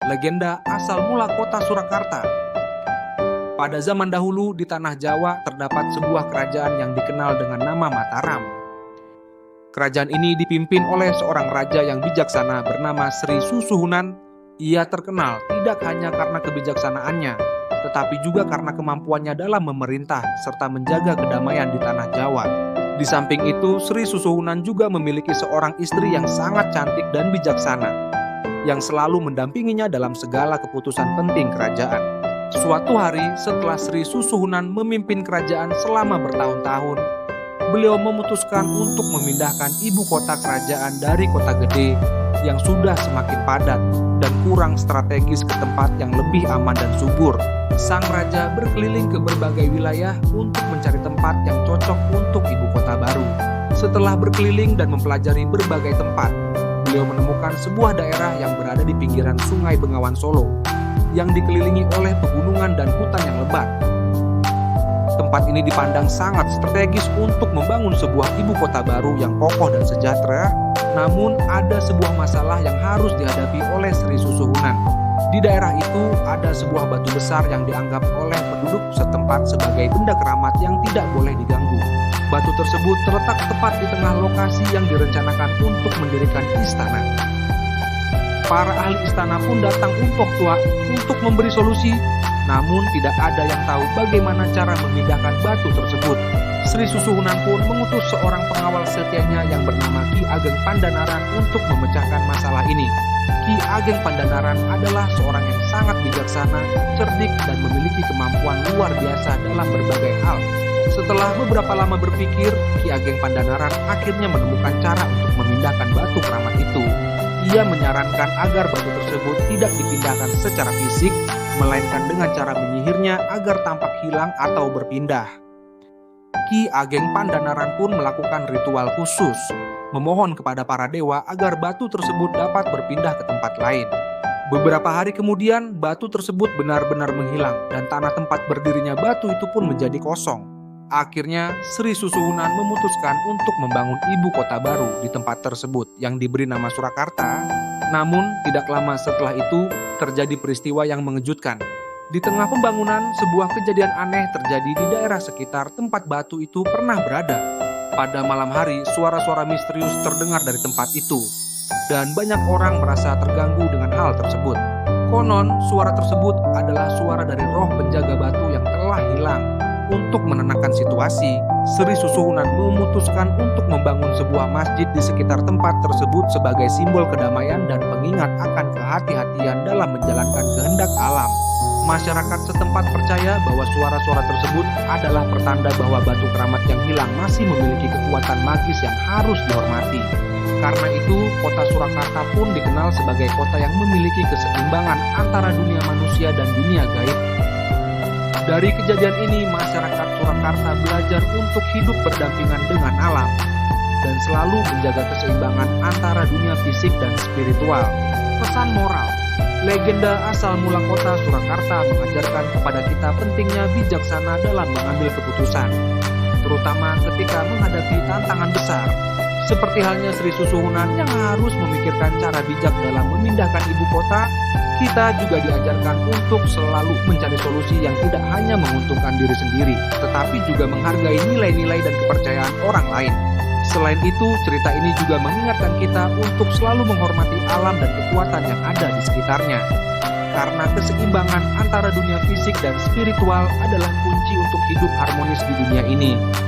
legenda asal mula kota Surakarta. Pada zaman dahulu di tanah Jawa terdapat sebuah kerajaan yang dikenal dengan nama Mataram. Kerajaan ini dipimpin oleh seorang raja yang bijaksana bernama Sri Susuhunan. Ia terkenal tidak hanya karena kebijaksanaannya, tetapi juga karena kemampuannya dalam memerintah serta menjaga kedamaian di tanah Jawa. Di samping itu, Sri Susuhunan juga memiliki seorang istri yang sangat cantik dan bijaksana, yang selalu mendampinginya dalam segala keputusan penting kerajaan. Suatu hari setelah Sri Susuhunan memimpin kerajaan selama bertahun-tahun, beliau memutuskan untuk memindahkan ibu kota kerajaan dari kota gede yang sudah semakin padat dan kurang strategis ke tempat yang lebih aman dan subur. Sang raja berkeliling ke berbagai wilayah untuk mencari tempat yang cocok untuk ibu kota baru. Setelah berkeliling dan mempelajari berbagai tempat, beliau menemukan sebuah daerah yang berada di pinggiran Sungai Bengawan Solo, yang dikelilingi oleh pegunungan dan hutan yang lebat. Tempat ini dipandang sangat strategis untuk membangun sebuah ibu kota baru yang kokoh dan sejahtera. Namun ada sebuah masalah yang harus dihadapi oleh Sri Susuhunan. Di daerah itu ada sebuah batu besar yang dianggap oleh penduduk setempat sebagai benda keramat yang tidak boleh diganggu. Batu tersebut terletak tepat di tengah lokasi yang direncanakan untuk mendirikan istana. Para ahli istana pun datang untuk memberi solusi, namun tidak ada yang tahu bagaimana cara memindahkan batu tersebut. Sri Susuhunan pun mengutus seorang pengawal setianya yang bernama Ki Ageng Pandanaran untuk memecahkan masalah ini. Ki Ageng Pandanaran adalah seorang yang sangat bijaksana, cerdik, dan memiliki kemampuan luar biasa dalam berbagai hal. Setelah beberapa lama berpikir, Ki Ageng Pandanaran akhirnya menemukan cara untuk memindahkan batu keramat itu. Ia menyarankan agar batu tersebut tidak dipindahkan secara fisik, melainkan dengan cara menyihirnya agar tampak hilang atau berpindah. Ki Ageng Pandanaran pun melakukan ritual khusus, memohon kepada para dewa agar batu tersebut dapat berpindah ke tempat lain. Beberapa hari kemudian, batu tersebut benar-benar menghilang dan tanah tempat berdirinya batu itu pun menjadi kosong. Akhirnya, Sri Susuhunan memutuskan untuk membangun ibu kota baru di tempat tersebut yang diberi nama Surakarta. Namun, tidak lama setelah itu, terjadi peristiwa yang mengejutkan. Di tengah pembangunan, sebuah kejadian aneh terjadi di daerah sekitar tempat batu itu pernah berada. Pada malam hari, suara-suara misterius terdengar dari tempat itu, dan banyak orang merasa terganggu dengan hal tersebut. Konon, suara tersebut adalah suara dari roh penjaga batu yang telah hilang. Untuk menenangkan situasi, Sri Susuhunan memutuskan untuk membangun sebuah masjid di sekitar tempat tersebut sebagai simbol kedamaian dan pengingat akan kehati-hatian dalam menjalankan kehendak alam. Masyarakat setempat percaya bahwa suara-suara tersebut adalah pertanda bahwa batu keramat yang hilang masih memiliki kekuatan magis yang harus dihormati. Karena itu, kota Surakarta pun dikenal sebagai kota yang memiliki keseimbangan antara dunia manusia dan dunia gaib. Dari kejadian ini, masyarakat Surakarta belajar untuk hidup berdampingan dengan alam dan selalu menjaga keseimbangan antara dunia fisik dan spiritual. Pesan moral: legenda asal mula kota Surakarta mengajarkan kepada kita pentingnya bijaksana dalam mengambil keputusan, terutama ketika menghadapi tantangan besar. Seperti halnya Sri Susuhunan yang harus memikirkan cara bijak dalam memindahkan ibu kota, kita juga diajarkan untuk selalu mencari solusi yang tidak hanya menguntungkan diri sendiri, tetapi juga menghargai nilai-nilai dan kepercayaan orang lain. Selain itu, cerita ini juga mengingatkan kita untuk selalu menghormati alam dan kekuatan yang ada di sekitarnya. Karena keseimbangan antara dunia fisik dan spiritual adalah kunci untuk hidup harmonis di dunia ini.